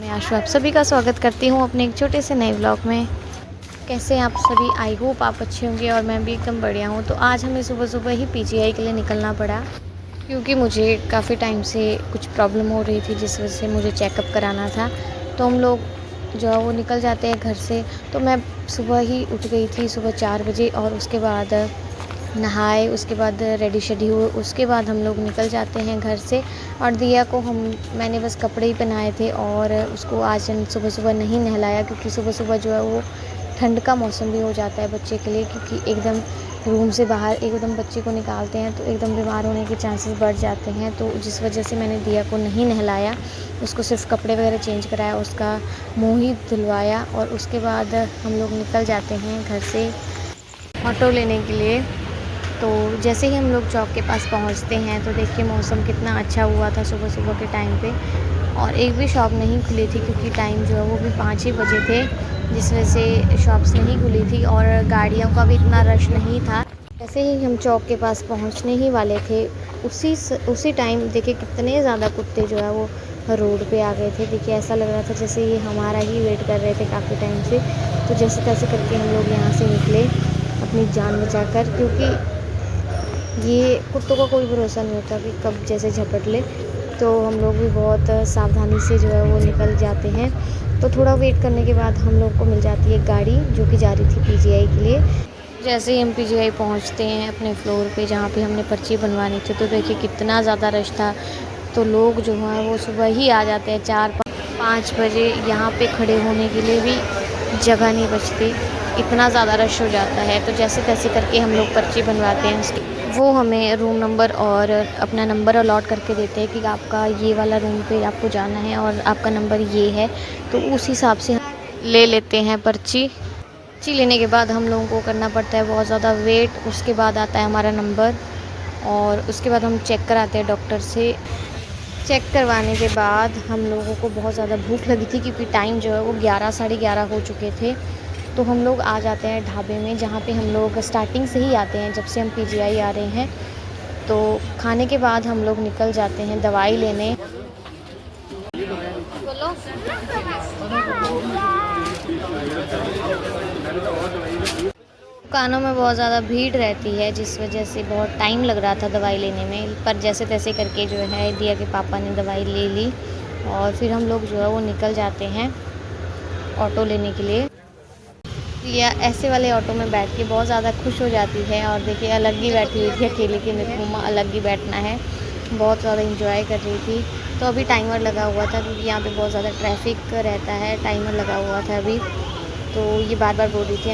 मैं आशु आप सभी का स्वागत करती हूँ अपने एक छोटे से नए व्लॉग में। कैसे हैं आप सभी? आई होप आप अच्छे होंगे और मैं भी एकदम बढ़िया हूँ। तो आज हमें सुबह सुबह ही पीजीआई के लिए निकलना पड़ा क्योंकि मुझे काफ़ी टाइम से कुछ प्रॉब्लम हो रही थी जिस वजह से मुझे चेकअप कराना था। तो हम लोग जो है वो निकल जाते हैं घर से। तो मैं सुबह ही उठ गई थी, सुबह 4 बजे, और उसके बाद नहाए, उसके बाद रेडी शेडी हुए, उसके बाद हम लोग निकल जाते हैं घर से। और दिया को मैंने बस कपड़े ही पहनाए थे और उसको आज सुबह सुबह नहीं नहलाया क्योंकि सुबह सुबह जो है वो ठंड का मौसम भी हो जाता है बच्चे के लिए, क्योंकि एकदम रूम से बाहर एकदम बच्चे को निकालते हैं तो एकदम बीमार होने के चांसेस बढ़ जाते हैं। तो जिस वजह से मैंने दिया को नहीं नहलाया, उसको सिर्फ कपड़े वगैरह चेंज कराया, उसका मुँह ही धुलवाया, और उसके बाद हम लोग निकल जाते हैं घर से ऑटो लेने के लिए। तो जैसे ही हम लोग चौक के पास पहुंचते हैं तो देखिए मौसम कितना अच्छा हुआ था सुबह सुबह के टाइम पे, और एक भी शॉप नहीं खुली थी क्योंकि टाइम जो है वो भी 5 ही बजे थे, जिस वजह से शॉप्स नहीं खुली थी और गाड़ियों का भी इतना रश नहीं था। जैसे ही हम चौक के पास पहुंचने ही वाले थे उसी टाइम देखिए कितने ज़्यादा कुत्ते जो है वो रोड पे आ गए थे। देखिए ऐसा लग रहा था जैसे ये हमारा ही वेट कर रहे थे काफ़ी टाइम से। तो जैसे तैसे करके हम लोग यहाँ से निकले अपनी जान बचाकर, क्योंकि ये कुत्तों का कोई भरोसा नहीं होता कि कब जैसे झपट ले। तो हम लोग भी बहुत सावधानी से जो है वो निकल जाते हैं। तो थोड़ा वेट करने के बाद हम लोग को मिल जाती है गाड़ी जो कि जा रही थी पीजीआई के लिए। जैसे ही हम पीजीआई पहुंचते हैं अपने फ्लोर पे जहाँ पे हमने पर्ची बनवानी थी, तो देखिए कितना ज़्यादा रश था। तो लोग जो हैं वो सुबह ही आ जाते हैं 4-5 बजे, यहाँ पे खड़े होने के लिए भी जगह नहीं बचती, इतना ज़्यादा रश हो जाता है। तो जैसे तैसे करके हम लोग पर्ची बनवाते हैं, उसकी वो हमें रूम नंबर और अपना नंबर अलॉट करके देते हैं कि आपका ये वाला रूम पे आपको जाना है और आपका नंबर ये है। तो उस हिसाब से हम ले लेते हैं पर्ची। पर्ची लेने के बाद हम लोगों को करना पड़ता है बहुत ज़्यादा वेट, उसके बाद आता है हमारा नंबर, और उसके बाद हम चेक कराते हैं डॉक्टर से। चेक करवाने के बाद हम लोगों को बहुत ज़्यादा भूख लगी थी क्योंकि टाइम जो है वो 11 साढ़े 11 हो चुके थे। तो हम लोग आ जाते हैं ढाबे में जहाँ पे हम लोग स्टार्टिंग से ही आते हैं जब से हम पीजीआई आ रहे हैं। तो खाने के बाद हम लोग निकल जाते हैं दवाई लेने। बोलो। दुकानों में बहुत ज़्यादा भीड़ रहती है जिस वजह से बहुत टाइम लग रहा था दवाई लेने में, पर जैसे तैसे करके जो है दिया के पापा ने दवाई ले ली और फिर हम लोग जो है वो निकल जाते हैं ऑटो लेने के लिए। या ऐसे वाले ऑटो में बैठ के बहुत ज़्यादा खुश हो जाती है, और देखिए अलग ही बैठी हुई थी अकेले के, मेरे को मम्मा अलग ही बैठना है, बहुत ज़्यादा इंजॉय कर रही थी। तो अभी टाइमर लगा हुआ था क्योंकि यहाँ पे बहुत ज़्यादा ट्रैफिक रहता है, टाइमर लगा हुआ था अभी। तो ये बार बार बोल रही थी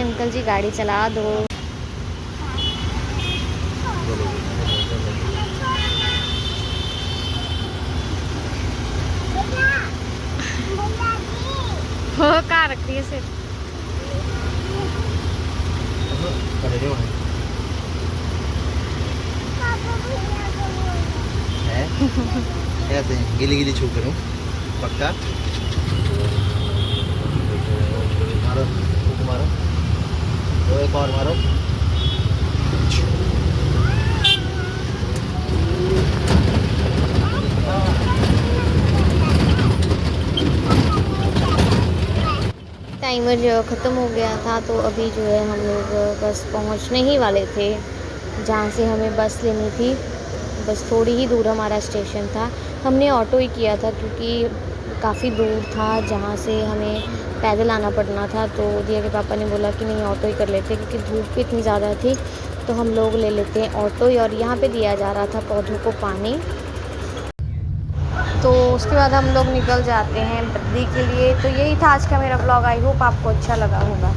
अंकल जी गाड़ी चला दो। हो कहाँ रख रही है सिर्फ ऐसे गिली गिली छू करूँ पक्का। मारो मारो, तो एक और मारो। टाइमर जो ख़त्म हो गया था, तो अभी जो है हम लोग बस पहुंचने ही वाले थे जहाँ से हमें बस लेनी थी। बस थोड़ी ही दूर हमारा स्टेशन था। हमने ऑटो ही किया था क्योंकि काफ़ी दूर था जहाँ से हमें पैदल आना पड़ना था। तो दिया के पापा ने बोला कि नहीं ऑटो ही कर लेते क्योंकि धूप भी इतनी ज़्यादा थी, तो हम लोग ले लेते हैं ऑटो ही। और यहाँ पे दिया जा रहा था पौधों को पानी। तो उसके बाद हम लोग निकल जाते हैं बद्दी के लिए। तो यही था आज का मेरा ब्लॉग, आई होप आपको अच्छा लगा होगा।